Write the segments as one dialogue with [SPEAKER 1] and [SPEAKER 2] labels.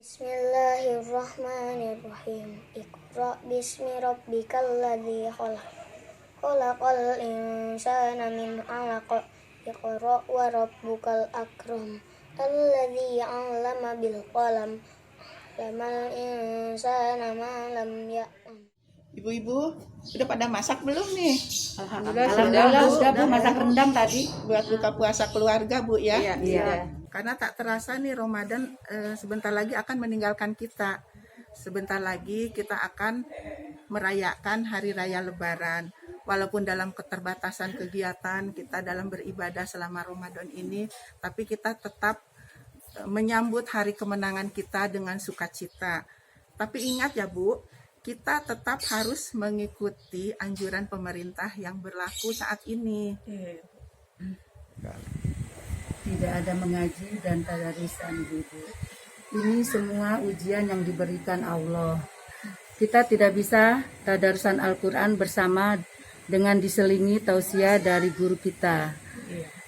[SPEAKER 1] Bismillahirrahmanirrahim. Iqra bismi rabbikal ladzi khalaq. Khalaqal insana min 'alaq. Iqra wa rabbukal akram. Alladzi 'allama bil qalam. 'Allamal insana ma lam ya'lam.
[SPEAKER 2] Ibu-ibu, udah pada masak belum nih?
[SPEAKER 3] Alhamdulillah sudah Bu, masak rendang tadi.
[SPEAKER 2] Buat buka puasa keluarga, Bu ya?
[SPEAKER 3] Iya.
[SPEAKER 2] Karena tak terasa nih Ramadan sebentar lagi akan meninggalkan kita. Sebentar lagi kita akan merayakan Hari Raya Lebaran. Walaupun dalam keterbatasan kegiatan kita dalam beribadah selama Ramadan ini, tapi kita tetap menyambut hari kemenangan kita dengan sukacita. Tapi ingat ya Bu, kita tetap harus mengikuti anjuran pemerintah yang berlaku saat ini.
[SPEAKER 3] Tidak ada mengaji dan tadarusan gitu. Ini semua ujian yang diberikan Allah. Kita tidak bisa tadarusan Al-Quran bersama dengan diselingi tausiah dari guru kita.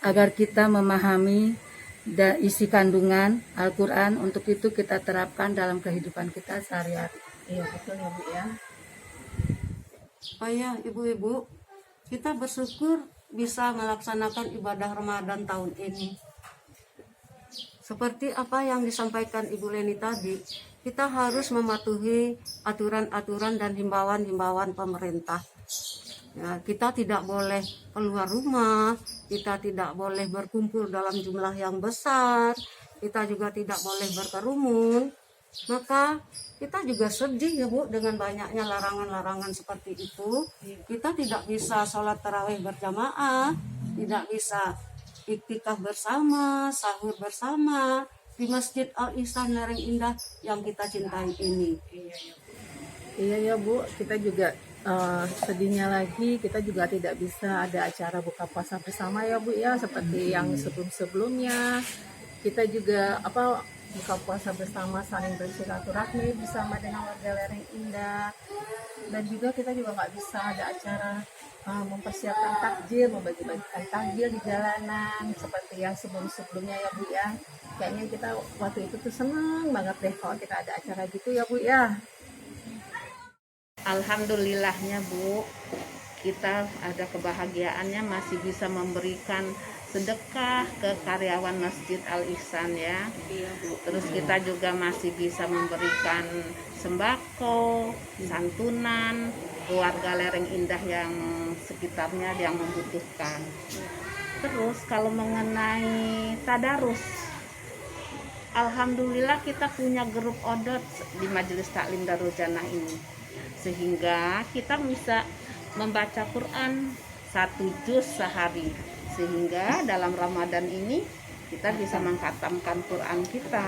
[SPEAKER 3] Agar kita memahami isi kandungan Al-Quran, untuk itu kita terapkan dalam kehidupan kita sehari-hari.
[SPEAKER 4] Iya betul ya Bu ya. Oh ya ibu-ibu, kita bersyukur bisa melaksanakan ibadah Ramadan tahun ini. Seperti apa yang disampaikan Ibu Leni tadi, kita harus mematuhi aturan-aturan dan himbauan-himbauan pemerintah. Ya, kita tidak boleh keluar rumah, kita tidak boleh berkumpul dalam jumlah yang besar, kita juga tidak boleh berkerumun. Maka kita juga sedih ya Bu dengan banyaknya larangan-larangan seperti itu. Kita tidak bisa sholat tarawih berjamaah, tidak bisa iktikaf bersama, sahur bersama di Masjid Al-Ihsan Lereng Indah yang kita cintai ini.
[SPEAKER 5] Iya ya Bu, kita juga sedihnya lagi kita juga tidak bisa ada acara buka puasa bersama ya Bu ya, seperti yang sebelum-sebelumnya. Kita juga buka puasa bersama, saling bersilaturahmi bersama dengan warga Lereng Indah. Dan juga kita juga nggak bisa ada acara mempersiapkan takjil, membagi-bagikan takjil di jalanan seperti yang sebelum-sebelumnya ya Bu ya. Kayaknya kita waktu itu tuh senang banget deh kalau kita ada acara gitu ya Bu ya.
[SPEAKER 6] Alhamdulillahnya Bu, kita ada kebahagiaannya masih bisa memberikan sedekah ke karyawan Masjid Al-Ihsan ya. Terus kita juga masih bisa memberikan sembako, santunan keluarga Lereng Indah yang sekitarnya yang membutuhkan. Terus kalau mengenai tadarus, alhamdulillah kita punya grup odot di Majelis Taklim Darul Jannah ini, sehingga kita bisa membaca Quran 1 juz sehari, sehingga dalam Ramadan ini kita bisa mengkhatamkan Quran kita.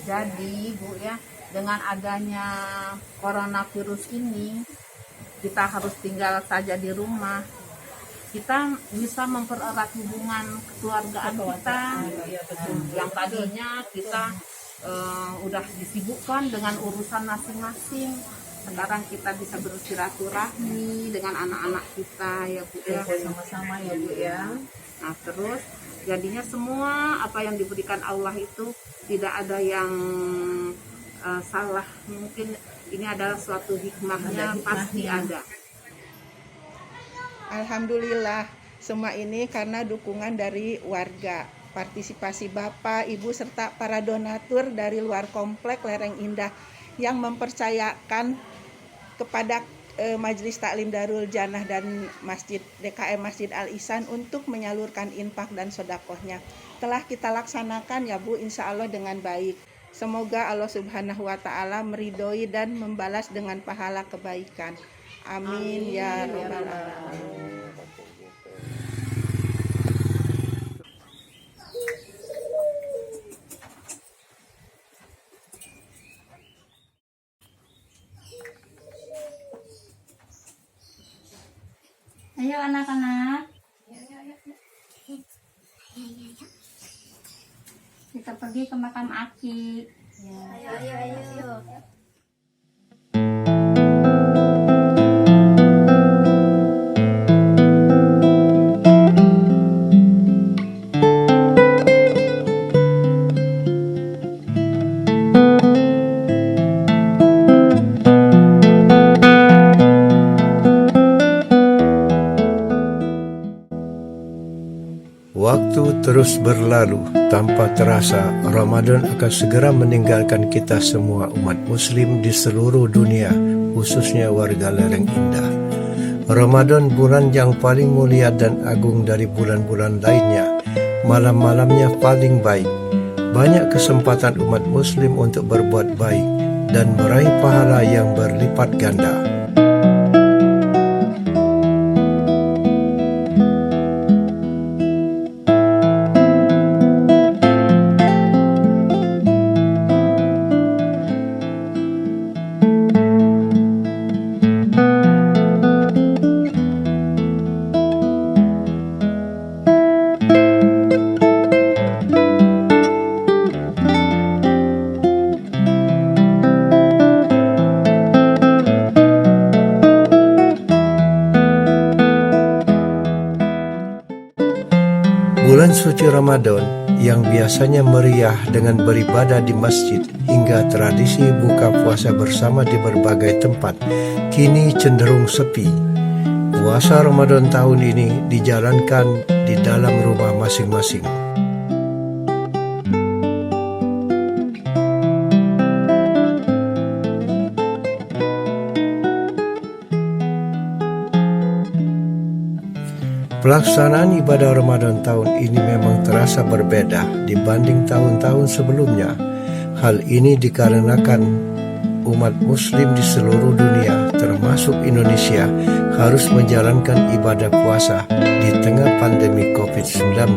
[SPEAKER 6] Jadi Bu ya, dengan adanya coronavirus ini kita harus tinggal saja di rumah, kita bisa mempererat hubungan kekeluargaan kita yang tadinya kita udah disibukkan dengan urusan masing-masing. Sekarang kita bisa bersilaturahmi dengan anak-anak kita ya Bu ya,
[SPEAKER 5] Sama-sama ya Bu ya.
[SPEAKER 6] Nah terus jadinya semua apa yang diberikan Allah itu tidak ada yang salah. Mungkin ini adalah suatu hikmahnya, pasti ada.
[SPEAKER 2] Alhamdulillah, semua ini karena dukungan dari warga, partisipasi Bapak, Ibu, serta para donatur dari luar komplek Lereng Indah yang mempercayakan kepada Majelis Taklim Darul Jannah dan Masjid DKM Masjid Al-Ihsan untuk menyalurkan infak dan sedekahnya. Telah kita laksanakan ya Bu, insya Allah dengan baik. Semoga Allah Subhanahu wa Ta'ala meridhoi dan membalas dengan pahala kebaikan. Amin ya rabbal alamin.
[SPEAKER 4] Ayo anak-anak. Kita pergi ke makam Aki.
[SPEAKER 1] Ayo.
[SPEAKER 7] waktu terus berlalu, tanpa terasa Ramadan akan segera meninggalkan kita semua umat muslim di seluruh dunia, khususnya warga lereng Indah. Ramadan bulan yang paling mulia dan agung dari bulan-bulan lainnya. Malam-malamnya paling baik. Banyak kesempatan umat muslim untuk berbuat baik dan meraih pahala yang berlipat ganda. Bulan suci Ramadan yang biasanya meriah dengan beribadah di masjid hingga tradisi buka puasa bersama di berbagai tempat, kini cenderung sepi. Puasa Ramadan tahun ini dijalankan di dalam rumah masing-masing. Pelaksanaan ibadah Ramadan tahun ini memang terasa berbeda dibanding tahun-tahun sebelumnya. Hal ini dikarenakan umat muslim di seluruh dunia, termasuk Indonesia, harus menjalankan ibadah puasa di tengah pandemi COVID-19.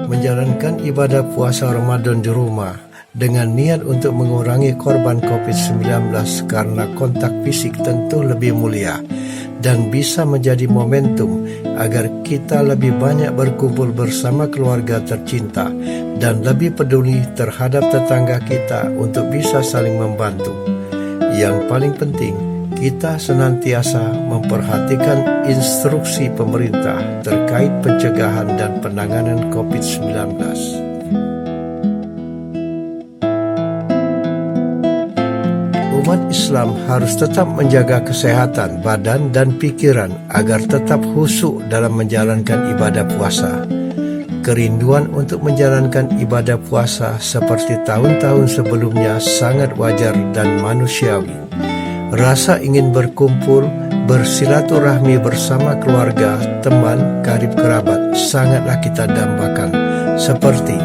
[SPEAKER 7] Menjalankan ibadah puasa Ramadan di rumah dengan niat untuk mengurangi korban COVID-19 karena kontak fisik tentu lebih mulia dan bisa menjadi momentum agar kita lebih banyak berkumpul bersama keluarga tercinta dan lebih peduli terhadap tetangga kita untuk bisa saling membantu. Yang paling penting, kita senantiasa memperhatikan instruksi pemerintah terkait pencegahan dan penanganan COVID-19. Umat Islam harus tetap menjaga kesehatan badan dan pikiran agar tetap khusyuk dalam menjalankan ibadah puasa. Kerinduan untuk menjalankan ibadah puasa seperti tahun-tahun sebelumnya sangat wajar dan manusiawi. Rasa ingin berkumpul, bersilaturahmi bersama keluarga, teman, karib kerabat sangatlah kita dambakan. Seperti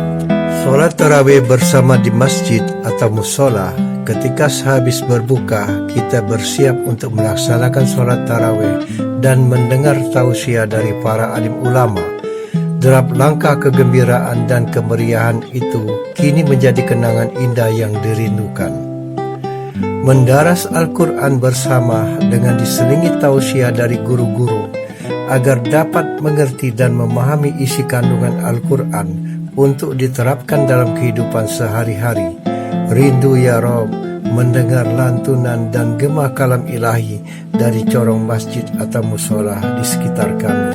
[SPEAKER 7] sholat tarawih bersama di masjid atau musola. Ketika sehabis berbuka, kita bersiap untuk melaksanakan sholat tarawih dan mendengar tausiah dari para alim ulama. Derap langkah kegembiraan dan kemeriahan itu kini menjadi kenangan indah yang dirindukan. Mendaras Al-Quran bersama dengan diselingi tausiah dari guru-guru agar dapat mengerti dan memahami isi kandungan Al-Quran untuk diterapkan dalam kehidupan sehari-hari. Rindu ya Rob mendengar lantunan dan gema kalam ilahi dari corong masjid atau musola di sekitar kami.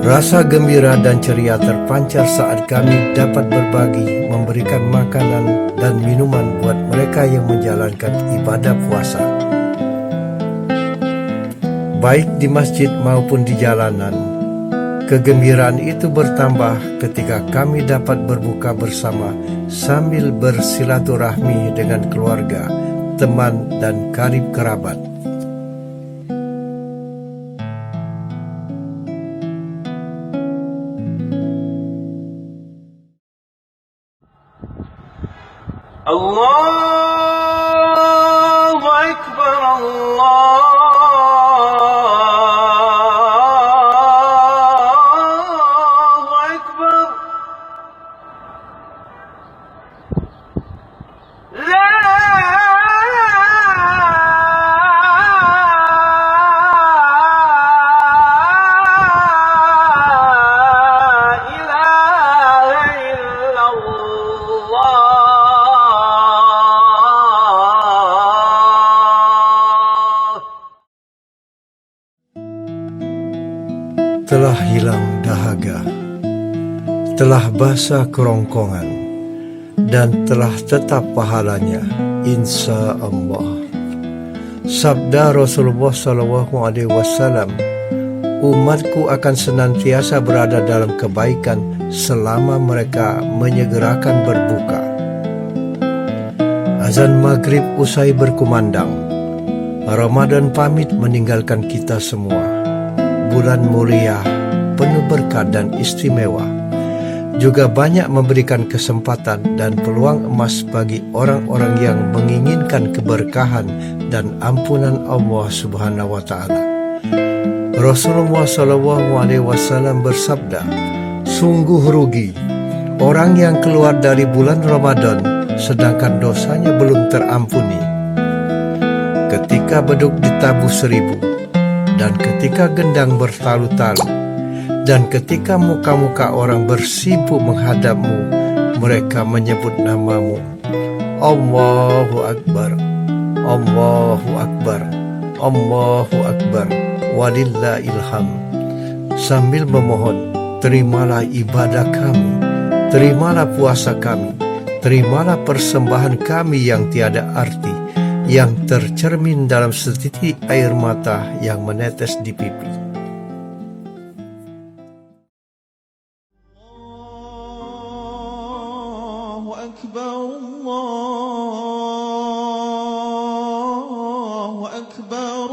[SPEAKER 7] Rasa gembira dan ceria terpancar saat kami dapat berbagi, memberikan makanan dan minuman buat mereka yang menjalankan ibadah puasa. Baik di masjid maupun di jalanan, kegembiraan itu bertambah ketika kami dapat berbuka bersama sambil bersilaturahmi dengan keluarga, teman, dan karib kerabat.
[SPEAKER 8] Allahu Akbar, Allahu Akbar. La ilaha illallah.
[SPEAKER 7] Telah hilang dahaga, telah basah kerongkongan, dan telah tetap pahalanya, insya Allah. Sabda Rasulullah SAW, umatku akan senantiasa berada dalam kebaikan selama mereka menyegerakan berbuka. Azan maghrib usai berkumandang. Ramadan pamit meninggalkan kita semua. Bulan mulia, penuh berkah dan istimewa, juga banyak memberikan kesempatan dan peluang emas bagi orang-orang yang menginginkan keberkahan dan ampunan Allah Subhanahu wa Ta'ala. Rasulullah SAW bersabda, sungguh rugi orang yang keluar dari bulan Ramadan sedangkan dosanya belum terampuni. Ketika beduk ditabuh 1000, dan ketika gendang bertalu-talu, dan ketika muka-muka orang bersibuk menghadapmu, mereka menyebut namamu. Allahu Akbar, Allahu Akbar, Allahu Akbar, walillahil hamd. Sambil memohon, terimalah ibadah kami, terimalah puasa kami, terimalah persembahan kami yang tiada arti, yang tercermin dalam setitik air mata yang menetes di pipi.
[SPEAKER 8] Allahu Akbar, Allahu Akbar,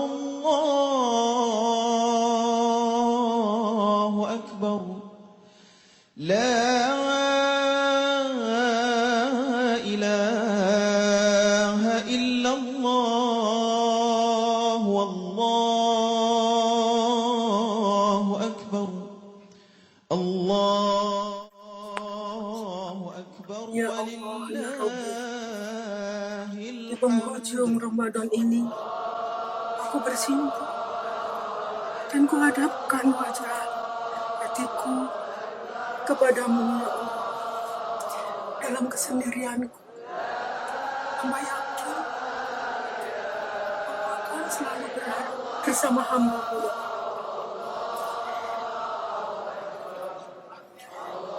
[SPEAKER 8] Allahu Akbar. La ilaha illallah, wallahu akbar, Allahu akbar.
[SPEAKER 9] Ya Allah, ya Rabbi, di penghujung Ramadan ini, aku bersimpuh dan kuhadapkan wajah hatiku kepadamu, ya Allah. Dalam kesendirianku, hamba yakin aku akan selalu berada bersama hamba-Mu, ya Allah.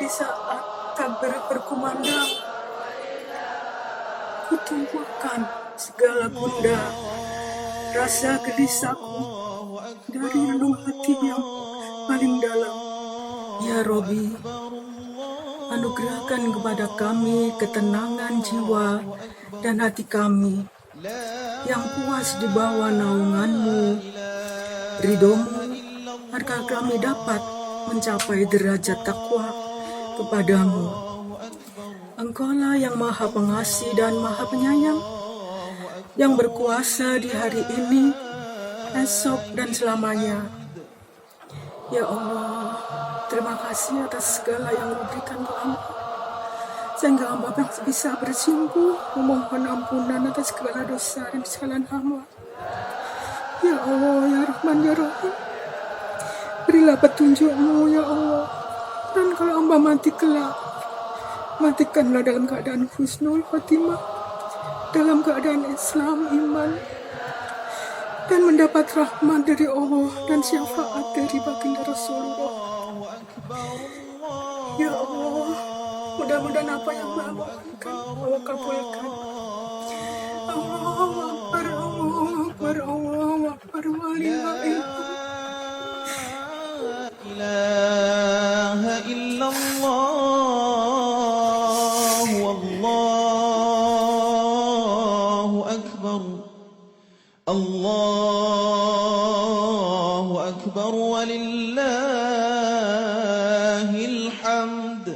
[SPEAKER 9] Di saat takbir berkumandang, kutumpahkan segala gundah rasa gelisahku dari relung hati yang paling dalam. Ya Robi, anugerahkan kepada kami ketenangan jiwa dan hati kami yang puas di bawah naungan-Mu, ridho-Mu, agar kami dapat mencapai derajat takwa kepadamu. Engkaulah yang maha pengasih dan maha penyayang, yang berkuasa di hari ini, esok dan selamanya. Ya Allah, terima kasih atas segala yang diberikan ke hamba, sehingga hamba bisa bersimpuh memohon ampunan atas segala dosa dan kesalahan hamba. Ya Allah, ya Rahman, ya Rahim, berilah petunjuk-Mu, ya Allah. Dan kalau hamba mati kelak, matikanlah dalam keadaan husnul khotimah, dalam keadaan Islam, iman, dan mendapat rahmat dari Allah dan syafaat dari baginda Rasulullah. Ya Allah, mudah-mudahan apa yang Mbak mohonkan Allah kabulkan. Allahu Akbar, Allahu Akbar, Allahu Akbar, walillahil hamd.
[SPEAKER 8] ilaha illallah, wallahu akbar, Allahu akbar, walillahil hamd.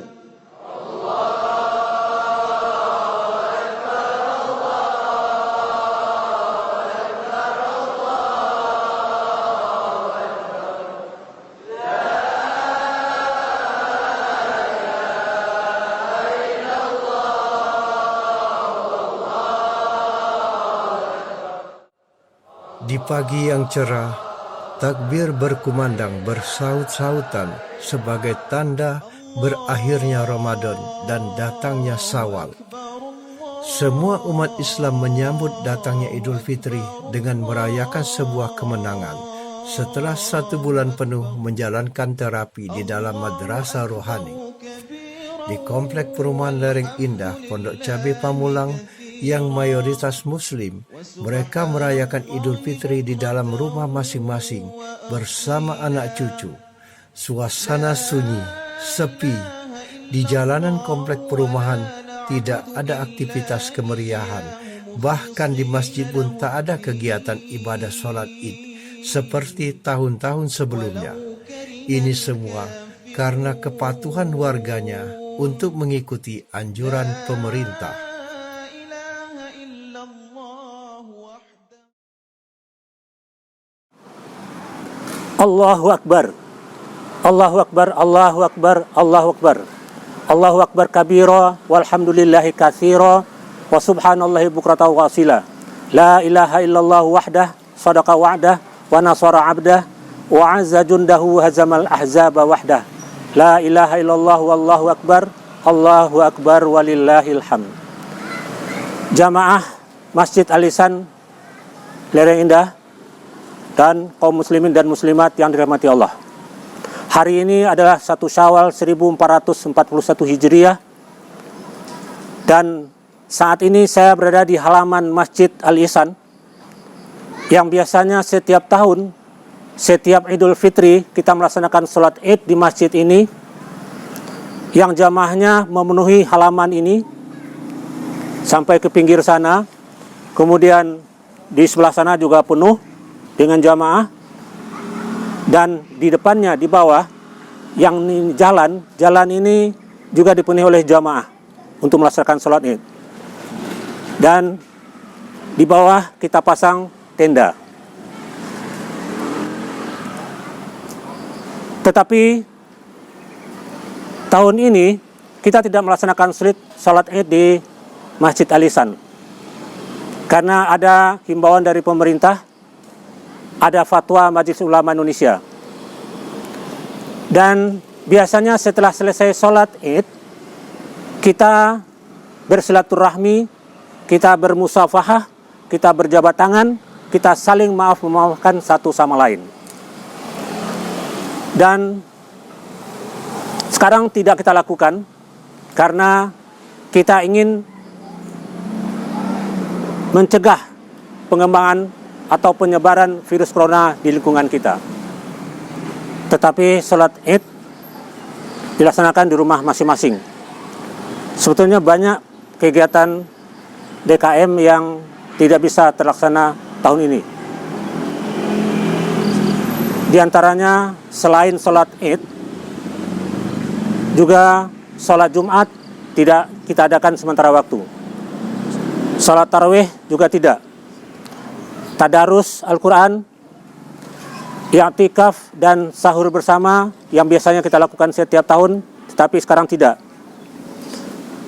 [SPEAKER 7] Di pagi yang cerah, takbir berkumandang bersaut-sautan sebagai tanda berakhirnya Ramadan dan datangnya Syawal. Semua umat Islam menyambut datangnya Idul Fitri dengan merayakan sebuah kemenangan setelah 1 bulan penuh menjalankan terapi di dalam madrasah rohani. Di Komplek Perumahan Lereng Indah, Pondok Cabe Pamulang, yang mayoritas Muslim, mereka merayakan Idul Fitri di dalam rumah masing-masing bersama anak cucu. Suasana sunyi, sepi. Di jalanan komplek perumahan tidak ada aktivitas kemeriahan. Bahkan di masjid pun tak ada kegiatan ibadah sholat Id seperti tahun-tahun sebelumnya. Ini semua karena kepatuhan warganya untuk mengikuti anjuran pemerintah.
[SPEAKER 10] Allahu Akbar, Allahu Akbar, Allahu Akbar, Allahu Akbar, Allahu Akbar kabira, walhamdulillahi katsira, wa subhanallahi bukrata wa asila. La ilaha illallah wahdah, sadaqa wa'dah, wa nasara abdah, wa azza jundahu hazamal ahzaba wahdah. La ilaha illallah wallahu akbar, Allahu akbar walillahil hamd. Jamaah Masjid Al-Ihsan Lereng Indah dan kaum muslimin dan muslimat yang dirahmati Allah. Hari ini adalah 1 Syawal 1441 Hijriah, dan saat ini saya berada di halaman Masjid Al-Ihsan yang biasanya setiap tahun, setiap Idul Fitri kita melaksanakan sholat Id di masjid ini, yang jamaahnya memenuhi halaman ini sampai ke pinggir sana. Kemudian di sebelah sana juga penuh dengan jamaah, dan di depannya, di bawah yang ini jalan ini juga dipenuhi oleh jamaah untuk melaksanakan sholat Id. Dan di bawah kita pasang tenda. Tetapi tahun ini kita tidak melaksanakan sholat Id di Masjid Al-Ihsan karena ada himbauan dari pemerintah, ada fatwa Majelis Ulama Indonesia. Dan biasanya setelah selesai sholat Id, kita bersilaturahmi, kita bermusafahah, kita berjabat tangan, kita saling memaafkan satu sama lain. Dan sekarang tidak kita lakukan karena kita ingin mencegah pengembangan atau penyebaran virus corona di lingkungan kita. Tetapi sholat Id dilaksanakan di rumah masing-masing. Sebetulnya banyak kegiatan DKM yang tidak bisa terlaksana tahun ini. Di antaranya selain sholat Id, juga sholat Jumat tidak kita adakan sementara waktu. Sholat tarawih juga tidak. Tadarus Al-Quran, i'tikaf dan sahur bersama yang biasanya kita lakukan setiap tahun, tetapi sekarang tidak.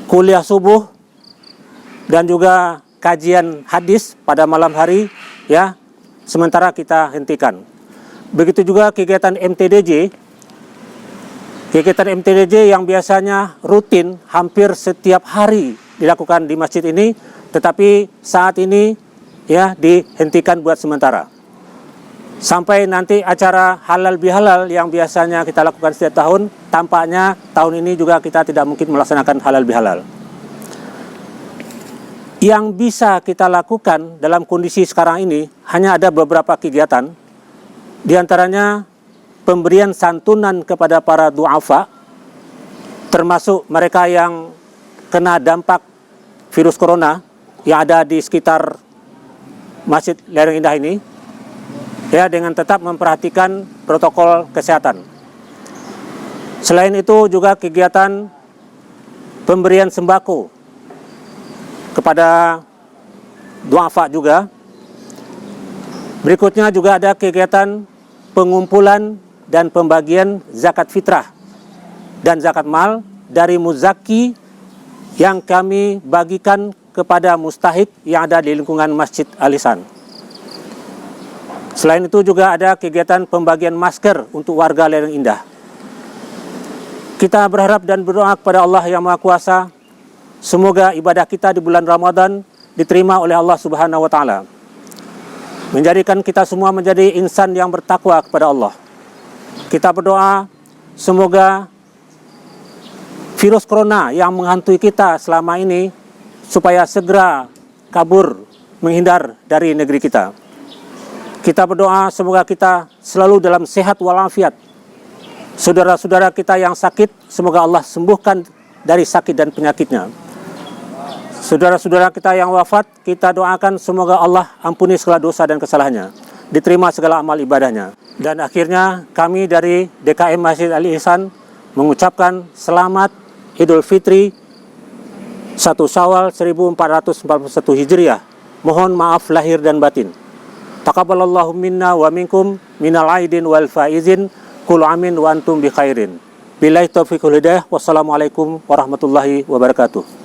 [SPEAKER 10] Kuliah subuh dan juga kajian hadis pada malam hari, ya, sementara kita hentikan. Begitu juga kegiatan MTDJ. Kegiatan MTDJ yang biasanya rutin hampir setiap hari dilakukan di masjid ini, tetapi saat ini ya dihentikan buat sementara. Sampai nanti acara halal bihalal yang biasanya kita lakukan setiap tahun, tampaknya tahun ini juga kita tidak mungkin melaksanakan halal bihalal. Yang bisa kita lakukan dalam kondisi sekarang ini hanya ada beberapa kegiatan. Di antaranya pemberian santunan kepada para du'afa, termasuk mereka yang kena dampak virus corona yang ada di sekitar Masjid Lereng Indah ini, ya, dengan tetap memperhatikan protokol kesehatan. Selain itu juga kegiatan pemberian sembako kepada du'afa juga. Berikutnya juga ada kegiatan pengumpulan dan pembagian zakat fitrah dan zakat mal dari muzaki yang kami bagikan kepada mustahik yang ada di lingkungan Masjid Al-Ihsan. Selain itu juga ada kegiatan pembagian masker untuk warga Lereng Indah. Kita berharap dan berdoa kepada Allah yang Maha Kuasa, semoga ibadah kita di bulan Ramadan diterima oleh Allah Subhanahu wa Ta'ala, menjadikan kita semua menjadi insan yang bertakwa kepada Allah. Kita berdoa semoga virus corona yang menghantui kita selama ini supaya segera kabur, menghindar dari negeri kita. Kita berdoa semoga kita selalu dalam sehat walafiat. Saudara-saudara kita yang sakit, semoga Allah sembuhkan dari sakit dan penyakitnya. Saudara-saudara kita yang wafat, kita doakan semoga Allah ampuni segala dosa dan kesalahannya, diterima segala amal ibadahnya. Dan akhirnya kami dari DKM Masjid Al Ihsan mengucapkan selamat Idul Fitri 1 Syawal 1441 Hijriah. Mohon maaf lahir dan batin. Taqabbalallahu minna wa minkum minal aidin wal faizin. Kul amin wa antum bi khairin. Billahi taufiq wal hidayah. Wassalamualaikum warahmatullahi wabarakatuh.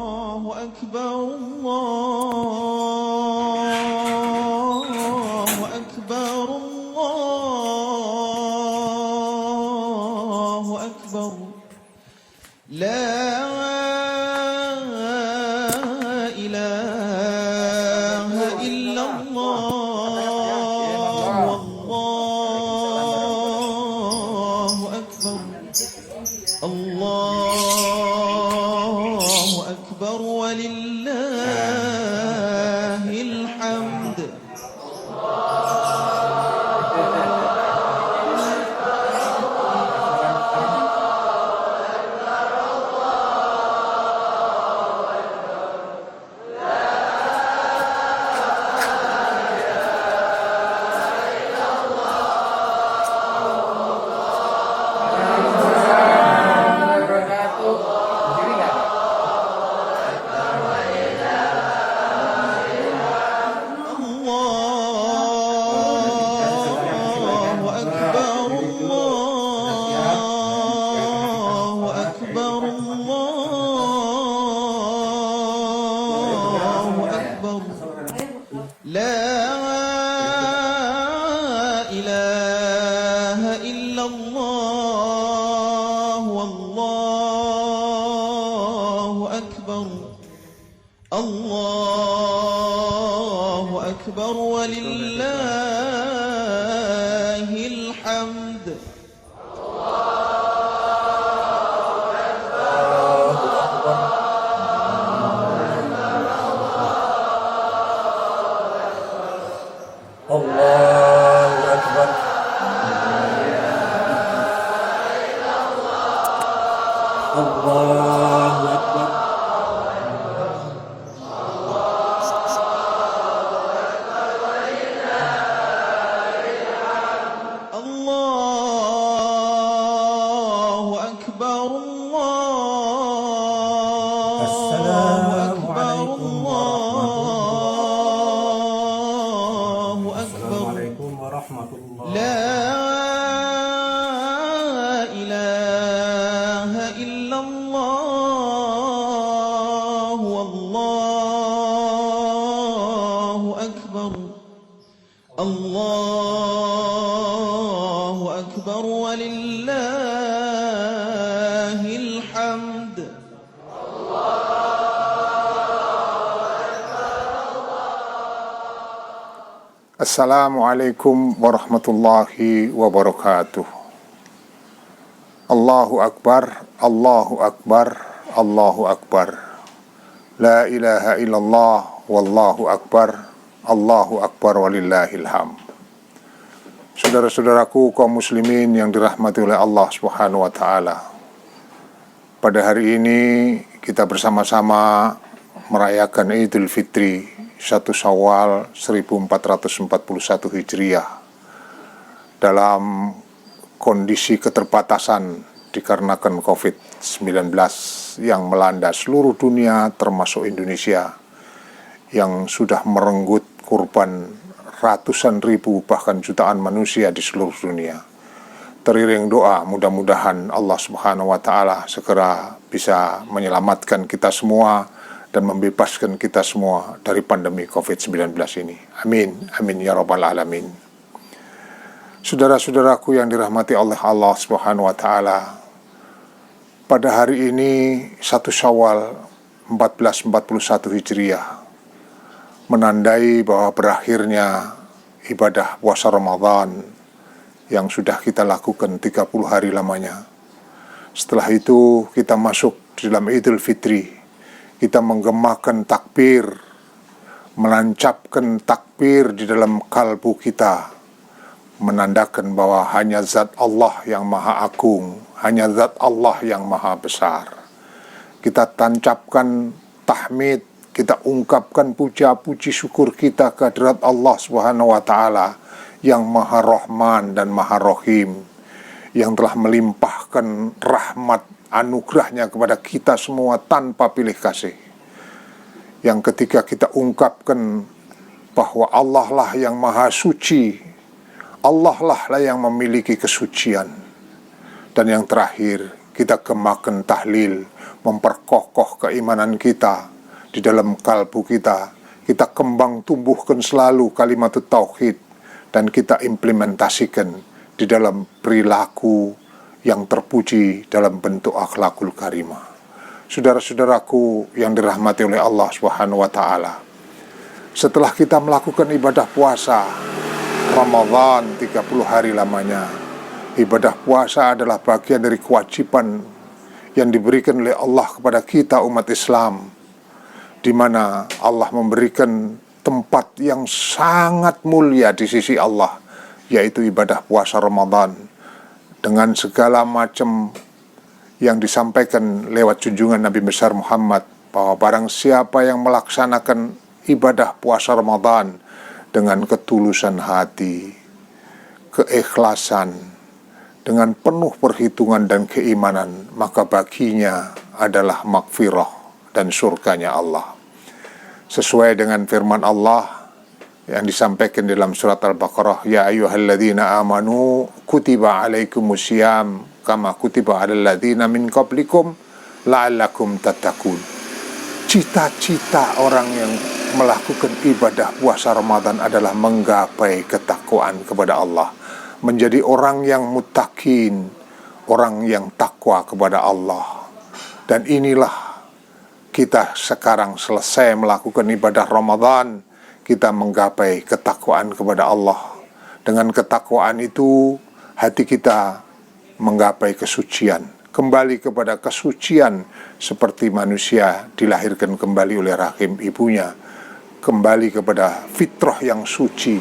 [SPEAKER 8] Allahu akbar, Allahu akbar, Allahu akbar. La Allahu akbar walillahil hamd. Allahu akbar walillahil hamd.
[SPEAKER 7] Allahu akbar. Allahu akbar.
[SPEAKER 8] Allahu akbar, Allahu
[SPEAKER 7] Assalamu
[SPEAKER 8] akbar,
[SPEAKER 7] alaikum
[SPEAKER 8] Allahu akbar.
[SPEAKER 7] Assalamualaikum warahmatullahi
[SPEAKER 8] La ilaha illallah, wallahu akbar. Allahu akbar walillahil hamd.
[SPEAKER 11] Assalamualaikum warahmatullahi wabarakatuh. Allahu akbar, Allahu akbar, Allahu akbar. La ilaha illallah, wallahu akbar, Allahu akbar walillahil hamd. Saudara-saudaraku kaum muslimin yang dirahmati oleh Allah Subhanahu wa taala. Pada hari ini kita bersama-sama merayakan Idul Fitri 1 Syawal 1441 Hijriah dalam kondisi keterbatasan dikarenakan COVID-19 yang melanda seluruh dunia termasuk Indonesia yang sudah merenggut korban ratusan ribu bahkan jutaan manusia di seluruh dunia. Teriring doa mudah-mudahan Allah Subhanahu wa taala segera bisa menyelamatkan kita semua dan membebaskan kita semua dari pandemi COVID-19 ini. Amin, amin ya rabbal alamin. Saudara-saudaraku yang dirahmati oleh Allah Subhanahu wa taala, pada hari ini 1 Syawal 1441 Hijriah menandai bahwa berakhirnya ibadah puasa Ramadan yang sudah kita lakukan 30 hari lamanya. Setelah itu kita masuk di dalam Idul Fitri. Kita menggemakan takbir, menancapkan takbir di dalam kalbu kita, menandakan bahwa hanya zat Allah yang maha agung, hanya zat Allah yang maha besar. Kita tancapkan tahmid, kita ungkapkan puja-puji syukur kita kehadirat Allah Subhanahu wa taala yang maha rahman dan maha rahim, yang telah melimpahkan rahmat anugerahnya kepada kita semua tanpa pilih kasih. Yang ketika kita ungkapkan bahwa Allah lah yang maha suci, Allah lah yang memiliki kesucian. Dan yang terakhir, kita gemakan tahlil, memperkokoh keimanan kita di dalam kalbu kita. Kita kembang tumbuhkan selalu kalimat tauhid dan kita implementasikan di dalam perilaku yang terpuji dalam bentuk akhlakul karimah. Saudara-saudaraku yang dirahmati oleh Allah Subhanahu wa taala. Setelah kita melakukan ibadah puasa Ramadan 30 hari lamanya, ibadah puasa adalah bagian dari kewajiban yang diberikan oleh Allah kepada kita umat Islam, di mana Allah memberikan tempat yang sangat mulia di sisi Allah, yaitu ibadah puasa Ramadan, dengan segala macam yang disampaikan lewat junjungan Nabi besar Muhammad, bahwa barang siapa yang melaksanakan ibadah puasa Ramadan dengan ketulusan hati, keikhlasan, dengan penuh perhitungan dan keimanan, maka baginya adalah maghfirah dan surganya Allah. Sesuai dengan firman Allah yang disampaikan dalam surat Al-Baqarah, ya ayyuhalladzina amanu kutiba alaikumusiyam kama kutiba alal ladzina min qablikum la'allakum tattaqun. Cita-cita orang yang melakukan ibadah puasa Ramadan adalah menggapai ketakwaan kepada Allah, menjadi orang yang muttaqin, orang yang takwa kepada Allah. Dan inilah kita sekarang selesai melakukan ibadah Ramadan, kita menggapai ketakwaan kepada Allah. Dengan ketakwaan itu, hati kita menggapai kesucian, kembali kepada kesucian seperti manusia dilahirkan kembali oleh rahim ibunya, kembali kepada fitrah yang suci.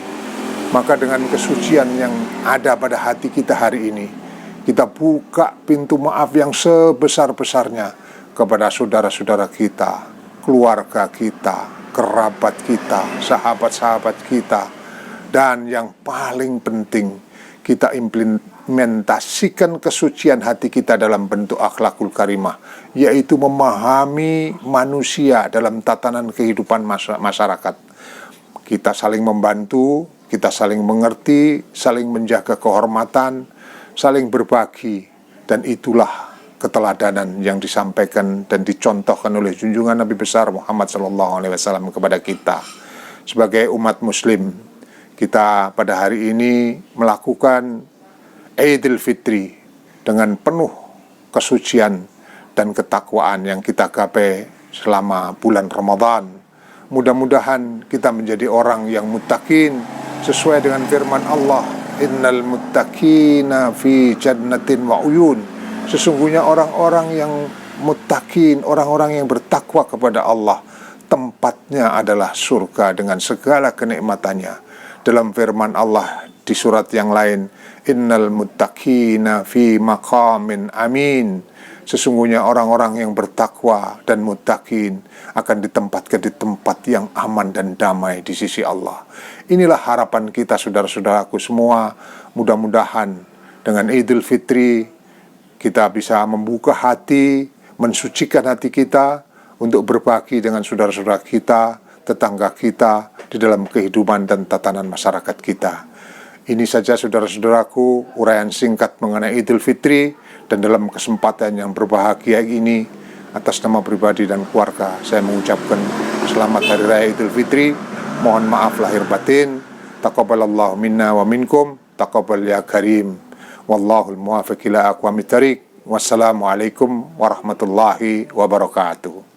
[SPEAKER 11] Maka dengan kesucian yang ada pada hati kita hari ini, kita buka pintu maaf yang sebesar-besarnya kepada saudara-saudara kita, keluarga kita, kerabat kita, sahabat-sahabat kita. Dan yang paling penting, kita implementasikan kesucian hati kita dalam bentuk akhlakul karimah, yaitu memahami manusia dalam tatanan kehidupan masyarakat. Kita saling membantu, kita saling mengerti, saling menjaga kehormatan, saling berbagi. Dan itulah keteladanan yang disampaikan dan dicontohkan oleh junjungan Nabi besar Muhammad SAW kepada kita. Sebagai umat muslim, kita pada hari ini melakukan Idul Fitri dengan penuh kesucian dan ketakwaan yang kita gapai selama bulan Ramadan. Mudah-mudahan kita menjadi orang yang muttaqin sesuai dengan firman Allah, innal muttaqina fi jannatin wa uyun. Sesungguhnya orang-orang yang muttaqin, orang-orang yang bertakwa kepada Allah, tempatnya adalah surga dengan segala kenikmatannya. Dalam firman Allah di surat yang lain, innal muttaqina fi maqamin amin. Sesungguhnya orang-orang yang bertakwa dan muttaqin akan ditempatkan di tempat yang aman dan damai di sisi Allah. Inilah harapan kita saudara-saudaraku semua. Mudah-mudahan dengan Idul Fitri kita bisa membuka hati, mensucikan hati kita untuk berbagi dengan saudara-saudara kita, tetangga kita di dalam kehidupan dan tatanan masyarakat kita. Ini saja saudara-saudaraku uraian singkat mengenai Idul Fitri, dan dalam kesempatan yang berbahagia ini, atas nama pribadi dan keluarga, saya mengucapkan selamat Hari Raya Idul Fitri. Mohon maaf lahir batin. Taqabbalallahu minna wa minkum. Taqabbal ya karim. Wallahul muwaffiq ila aqwamit thariq. Wassalamualaikum warahmatullahi wabarakatuh.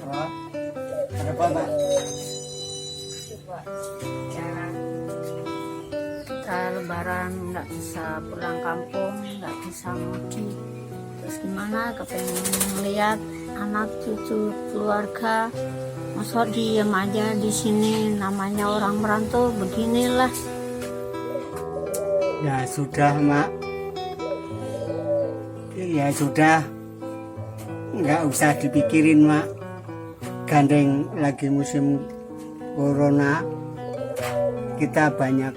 [SPEAKER 3] Pak.
[SPEAKER 6] bisa pulang kampung, nggak bisa mudik. Terus gimana, kepengen melihat anak cucu keluarga, masa diem aja di sini, namanya orang merantau beginilah.
[SPEAKER 12] Ya sudah mak, ya sudah, nggak usah dipikirin mak. Gandeng lagi musim corona, kita banyak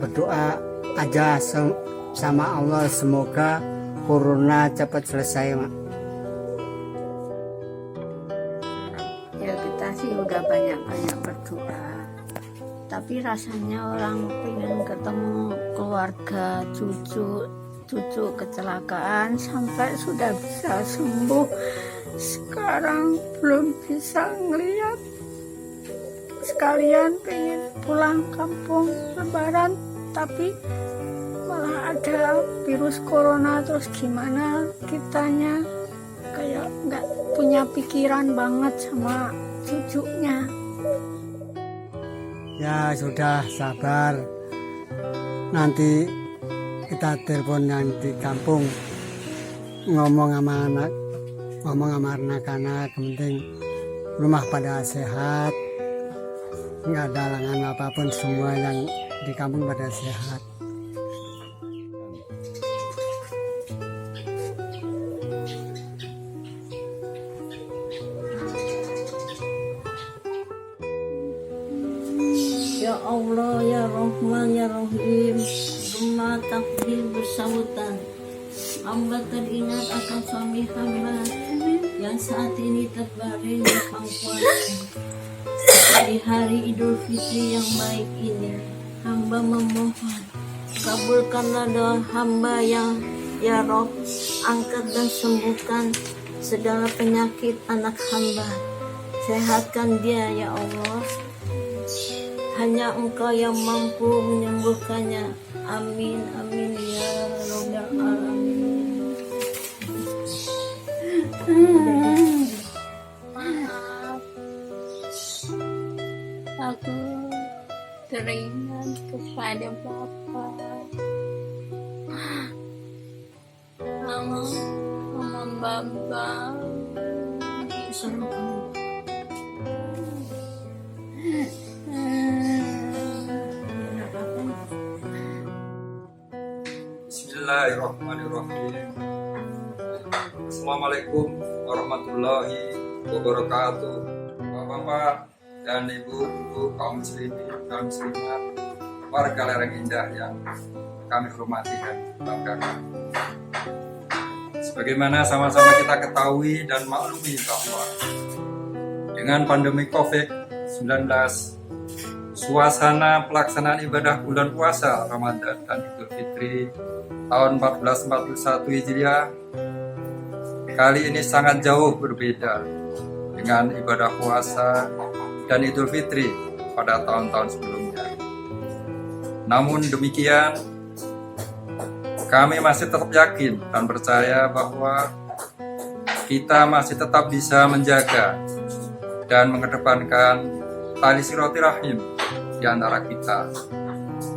[SPEAKER 12] berdoa aja sama Allah, semoga corona cepat selesai mak.
[SPEAKER 6] Ya kita sih udah banyak-banyak berdoa, tapi rasanya orang pengen ketemu keluarga, cucu kecelakaan sampai sudah bisa sembuh, sekarang belum bisa ngeliat. Sekalian pengen pulang kampung lebaran, tapi malah ada virus corona. Terus gimana kitanya, kayak nggak punya pikiran banget sama cucunya.
[SPEAKER 12] Ya sudah, sabar, nanti kita telepon yang di kampung, ngomong sama anak-anak, penting rumah pada sehat, nggak ada halangan apapun, semua yang di kampung pada sehat.
[SPEAKER 4] Ya Allah, ya Rahman, ya Rahim, gemah takbir bersahutan. Hamba teringat akan suami hamba yang saat ini terbaring di pangkuannya. Di hari Idul Fitri yang baik ini, hamba memohon, kabulkanlah doa hamba yang ya Rob, angkat dan sembuhkan segala penyakit anak hamba. Sehatkan dia ya Allah. Hanya Engkau yang mampu menyembuhkannya. Amin, amin ya Rabbal Alamin.
[SPEAKER 6] Maaf, aku teringat kepada Bapak. Sama Bapak
[SPEAKER 13] Bismillahirrahmanirrahim. Assalamualaikum warahmatullahi wabarakatuh. Bapak-bapak dan ibu-ibu kaum muslimin dan muslimat, warga Lereng Indah yang kami hormati dan banggakan. Sebagaimana sama-sama kita ketahui dan maklumi bahwa dengan pandemi COVID-19, suasana pelaksanaan ibadah bulan puasa Ramadan dan Idul Fitri tahun 1441 Hijriah kali ini sangat jauh berbeda dengan ibadah puasa dan Idul Fitri pada tahun-tahun sebelumnya. Namun demikian, kami masih tetap yakin dan percaya bahwa kita masih tetap bisa menjaga dan mengedepankan tali silaturahim di antara kita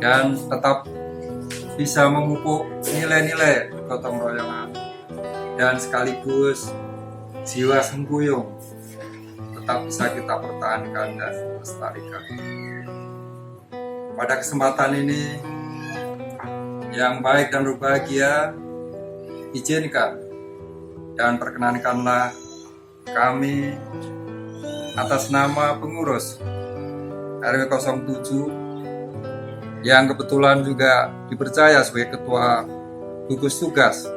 [SPEAKER 13] dan tetap bisa memupuk nilai-nilai gotong royongan dan sekaligus jiwa sengkuyung tetap bisa kita pertahankan dan lestarikan. Pada kesempatan ini yang baik dan berbahagia, izinkan dan perkenankanlah kami atas nama pengurus RW 07 yang kebetulan juga dipercaya sebagai ketua gugus tugas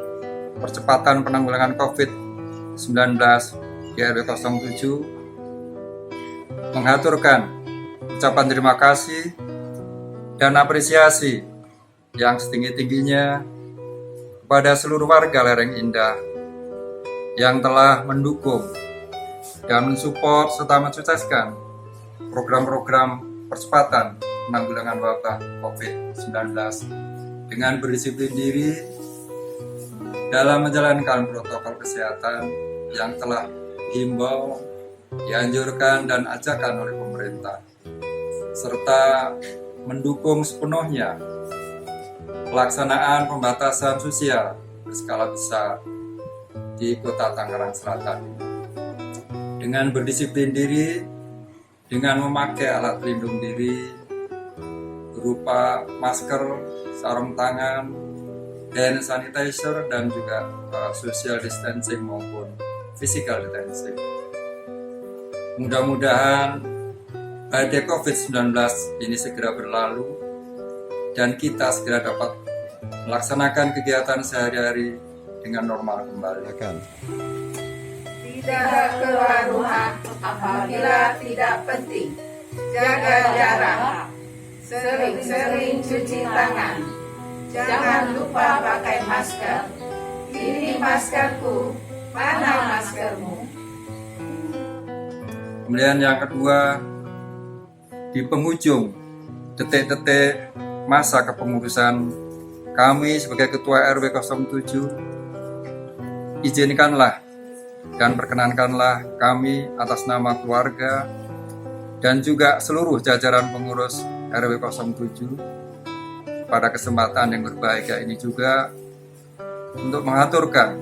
[SPEAKER 13] percepatan penanggulangan COVID-19 di RW 07 mengaturkan ucapan terima kasih dan apresiasi yang setinggi-tingginya kepada seluruh warga Lereng Indah yang telah mendukung dan mensupport serta mensukseskan program-program percepatan penanggulangan wabah COVID-19 dengan berdisiplin diri dalam menjalankan protokol kesehatan yang telah dihimbau, dianjurkan dan ajakan oleh pemerintah, serta mendukung sepenuhnya pelaksanaan pembatasan sosial berskala besar di Kota Tangerang Selatan. Dengan berdisiplin diri, dengan memakai alat pelindung diri berupa masker, sarung tangan, hand sanitizer, dan juga social distancing maupun physical distancing. Mudah-mudahan badai COVID-19 ini segera berlalu dan kita segera dapat melaksanakan kegiatan sehari-hari dengan normal kembali.
[SPEAKER 6] Tidak keluar rumah apabila tidak penting. Jaga jarak. Sering-sering cuci tangan. Jangan lupa pakai masker. Ini maskerku. Mana maskermu?
[SPEAKER 13] Kemudian yang kedua, di penghujung detik-detik masa kepengurusan kami sebagai Ketua RW 07, izinkanlah dan perkenankanlah kami atas nama keluarga dan juga seluruh jajaran pengurus RW 07 pada kesempatan yang berbahagia ini juga untuk mengaturkan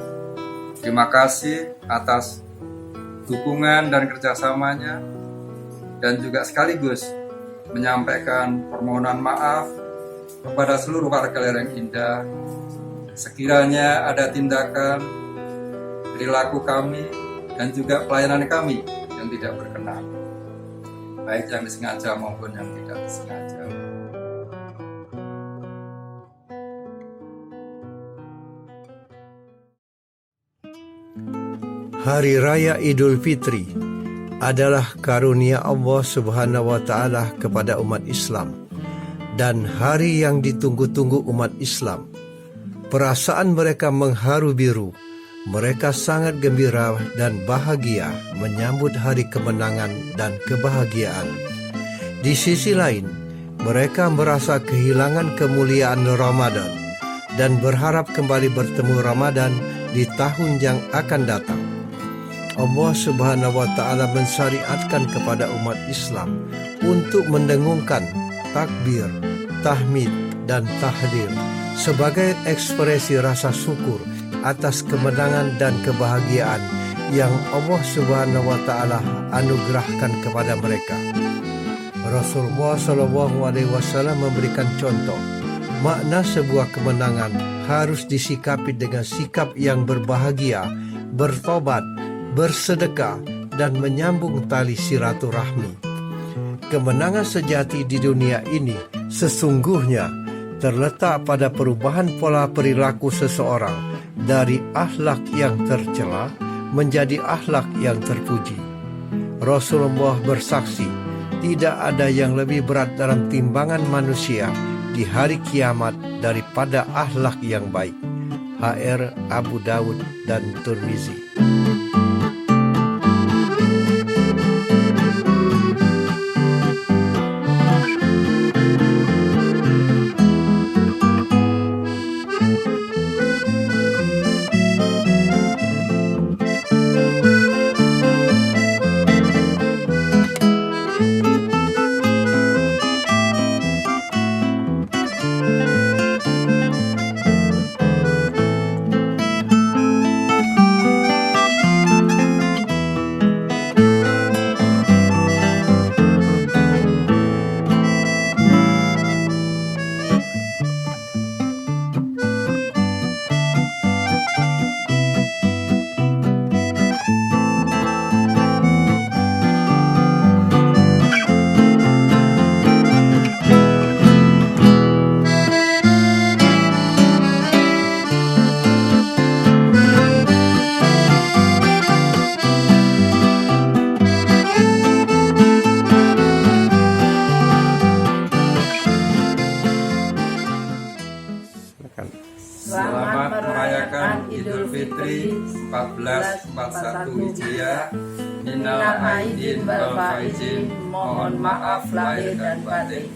[SPEAKER 13] terima kasih atas dukungan dan kerjasamanya, dan juga sekaligus menyampaikan permohonan maaf kepada seluruh warga Lereng Indah sekiranya ada tindakan, perilaku kami, dan juga pelayanan kami yang tidak berkenan, baik yang disengaja maupun yang tidak disengaja.
[SPEAKER 7] Hari Raya Idul Fitri adalah karunia Allah Subhanahu wa Ta'ala kepada umat Islam dan hari yang ditunggu-tunggu umat Islam. Perasaan mereka mengharu biru. Mereka sangat gembira dan bahagia menyambut hari kemenangan dan kebahagiaan. Di sisi lain, mereka merasa kehilangan kemuliaan Ramadan dan berharap kembali bertemu Ramadan di tahun yang akan datang. Allah Subhanahu wa Ta'ala mensyariatkan kepada umat Islam untuk mendengungkan takbir, tahmid, dan tahlil sebagai ekspresi rasa syukur atas kemenangan dan kebahagiaan yang Allah Subhanahu wa Ta'ala anugerahkan kepada mereka. Rasulullah SAW memberikan contoh, makna sebuah kemenangan harus disikapi dengan sikap yang berbahagia, bertobat, bersedekah, dan menyambung tali silaturahmi. Kemenangan sejati di dunia ini sesungguhnya terletak pada perubahan pola perilaku seseorang dari akhlak yang tercela menjadi akhlak yang terpuji. Rasulullah bersaksi, tidak ada yang lebih berat dalam timbangan manusia di hari kiamat daripada akhlak yang baik. HR Abu Dawud dan Tirmizi.
[SPEAKER 13] Selamat merayakan Idul Fitri 1441 Hijriah. Minal aidin wal faizin. Mohon maaf lahir dan batin.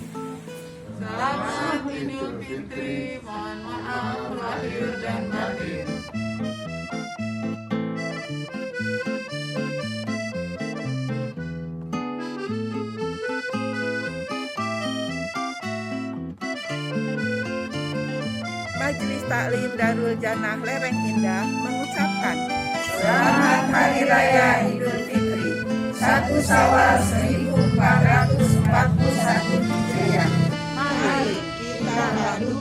[SPEAKER 6] Selamat Idul Fitri, mohon maaf lahir dan batin.
[SPEAKER 2] Majelis Taklim Darul Jannah Lereng Indah mengucapkan
[SPEAKER 3] Selamat Hari Raya Idul Fitri 1 Syawal 1441 Hijriah.
[SPEAKER 2] mari kita adu